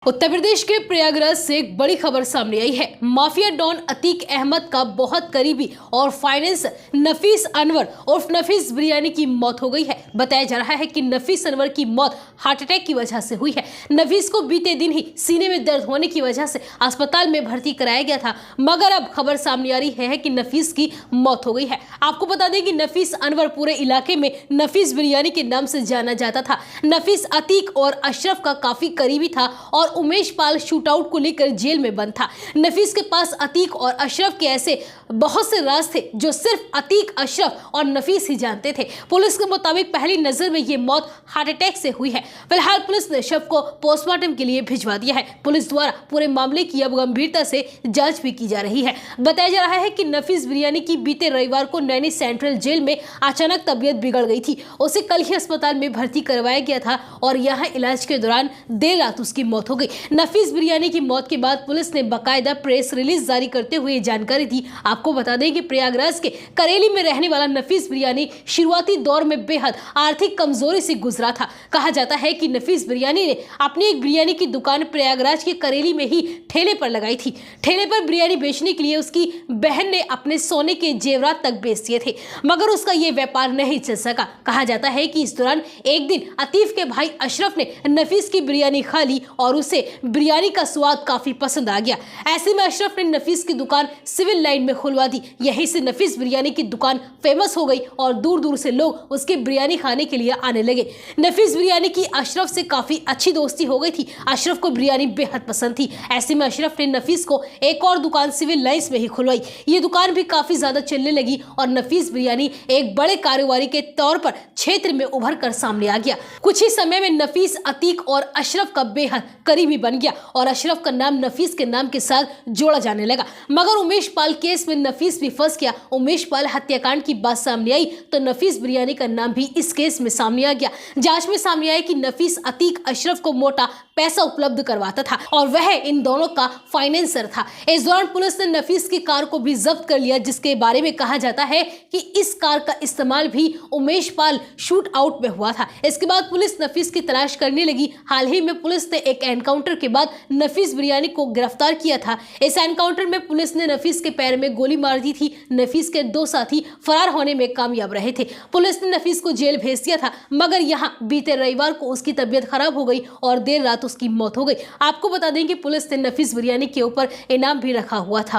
उत्तर प्रदेश के प्रयागराज से एक बड़ी खबर सामने आई है। माफिया डॉन अतीक अहमद का बहुत करीबी और फाइनेंसर नफीस अनवर उर्फ नफीस बिरयानी की मौत हो गई है। बताया जा रहा है कि नफीस अनवर की मौत हार्ट अटैक की वजह से हुई है। नफीस को बीते दिन ही सीने में दर्द होने की वजह से अस्पताल में भर्ती कराया गया था, मगर अब खबर सामने आ रही है कि नफीस की मौत हो गई है। आपको बता दें कि नफीस अनवर पूरे इलाके में नफीस बिरयानी के नाम से जाना जाता था। नफीस अतीक और अशरफ का काफी करीबी था और उमेश पाल शूटआउट को लेकर जेल में बंद था। नफीस के पास अतीक और अशरफ के ऐसे बहुत से राज थे जो सिर्फ अतीक, अशरफ और नफीस ही जानते थे। पुलिस के मुताबिक पहली नजर में ये मौत हार्ट अटैक से हुई है। फिलहाल पुलिस ने शव को पोस्टमार्टम के लिए भिजवा दिया है। पुलिस द्वारा पूरे मामले की अब गंभीरता से जांच भी की जा रही है। बताया जा रहा है कि नफीस बिरयानी की बीते रविवार को नैनी सेंट्रल जेल में अचानक तबीयत बिगड़ गई थी। उसे कल ही अस्पताल में भर्ती करवाया गया था और यहाँ इलाज के दौरान देर रात उसकी मौत हो गई। नफीस बिरयानी की मौत के बाद पुलिस ने बाकायदा प्रेस रिलीज जारी करते हुए जानकारी दी। आपको बता दें कि प्रयागराज के करेली में रहने वाला नफीस बिरयानी शुरुआती दौर में बेहद आर्थिक कमजोरी से गुजरा था। कहा जाता है कि नफीस बिरयानी ने अपनी एक बिरयानी की दुकान प्रयागराज के करेली में ही ठेले पर लगाई थी। ठेले पर बिरयानी बेचने के लिए उसकी बहन ने अपने सोने के जेवरात तक बेच दिए थे, मगर उसका यह व्यापार नहीं चल सका। कहा जाता है कि इस दौरान एक दिन अतीफ के भाई अशरफ ने नफीस की बिरयानी खा ली और उसे बिरयानी का स्वाद काफी पसंद आ गया। ऐसे में अशरफ ने नफीस की दुकान सिविल लाइन में खुलवा दी। यहीं से नफीस बिरयानी की दुकान फेमस हो गई और दूर दूर से लोग उसकी बिरयानी खाने के लिए आने लगे। नफीस बिरयानी की अशरफ से काफी अच्छी दोस्ती हो गई थी। अशरफ को बिरयानी बेहद पसंद थी। ऐसे में अशरफ ने नफीस को एक और दुकान सिविल लाइंस में ही खुलवाई। ये दुकान भी काफी ज्यादा चलने लगी और नफीस बिरयानी एक बड़े कारोबारी के तौर पर क्षेत्र में उभर कर सामने आ गया। कुछ ही समय में नफीस अतीक और अशरफ का बेहद करीबी बन गया और अशरफ का नाम नफीस के नाम के साथ जोड़ा जाने लगा। मगर उमेश पाल केस में नफीस भी फंस गया। उमेश पाल हत्याकांड की बात सामने आई तो नफीस बिरयानी का नाम भी इस केस में सामने आ गया। जांच में सामने आया कि नफीस अतीक अशरफ को मोटा पैसा उपलब्ध करवाता था और वह इन दोनों का फाइनेंसर था। इस दौरान पुलिस ने नफीस की कार को भी जब्त कर लिया, जिसके बारे में कहा जाता है कि इस कार का इस्तेमाल भी उमेश पाल शूट आउट में हुआ था। इसके बाद पुलिस नफीस की तलाश करने लगी। हाल ही में पुलिस ने एक एनकाउंटर के बाद नफीस बिरयानी को गिरफ्तार किया था। इस एनकाउंटर में पुलिस ने नफीस के पैर में गोली मार दी थी। नफीस के दो साथी फरार होने में कामयाब रहे थे। पुलिस ने नफीस को जेल भेज दिया था, मगर यहाँ बीते रविवार को उसकी तबीयत खराब हो गई और देर रात उसकी मौत हो गई। आपको बता दें कि पुलिस ने नफीस बिरयानी के ऊपर इनाम भी रखा हुआ था।